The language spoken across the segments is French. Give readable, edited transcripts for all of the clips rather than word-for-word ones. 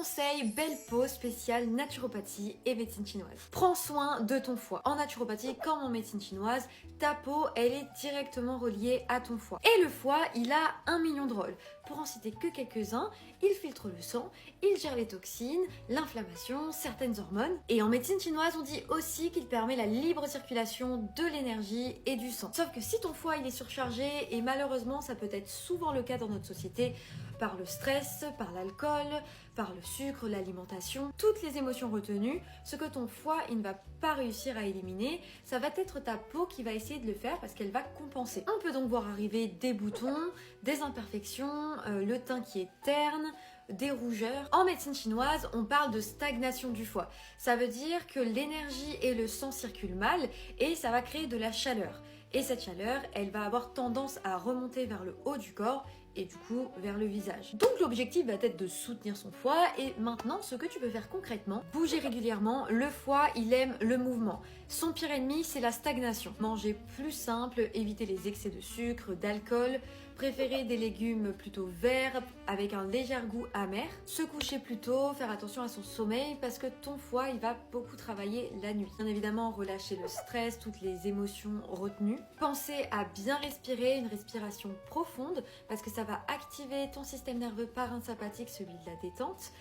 Conseil, belle peau spéciale naturopathie et médecine chinoise. Prends soin de ton foie. En naturopathie comme en médecine chinoise, ta peau, elle est directement reliée à ton foie. Et le foie, il a 1 million de rôles. Pour en citer que quelques-uns, il filtre le sang, il gère les toxines, l'inflammation, certaines hormones. Et en médecine chinoise, on dit aussi qu'il permet la libre circulation de l'énergie et du sang. Sauf que si ton foie, il est surchargé, et malheureusement, ça peut être souvent le cas dans notre société, par le stress, par l'alcool, par le sucre, l'alimentation, toutes les émotions retenues, ce que ton foie il ne va pas réussir à éliminer, ça va être ta peau qui va essayer de le faire parce qu'elle va compenser. On peut donc voir arriver des boutons, des imperfections, le teint qui est terne, des rougeurs. En médecine chinoise, on parle de stagnation du foie. Ça veut dire que l'énergie et le sang circulent mal et ça va créer de la chaleur. Et cette chaleur, elle va avoir tendance à remonter vers le haut du corps et du coup vers le visage. Donc l'objectif va être de soutenir son foie et maintenant ce que tu peux faire concrètement, bouger régulièrement. Le foie il aime le mouvement. Son pire ennemi c'est la stagnation. Manger plus simple, éviter les excès de sucre, d'alcool, préférer des légumes plutôt verts avec un léger goût amer, se coucher plus tôt, faire attention à son sommeil parce que ton foie il va beaucoup travailler la nuit. Bien évidemment relâcher le stress, toutes les émotions retenues. Pensez à bien respirer, une respiration profonde parce que ça va activer ton système nerveux parasympathique, celui de la détente,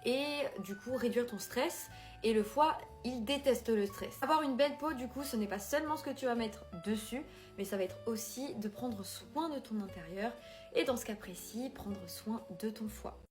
et du coup réduire ton stress. Et le foie, il déteste le stress. Avoir une belle peau, du coup, ce n'est pas seulement ce que tu vas mettre dessus, mais ça va être aussi de prendre soin de ton intérieur et dans ce cas précis, prendre soin de ton foie.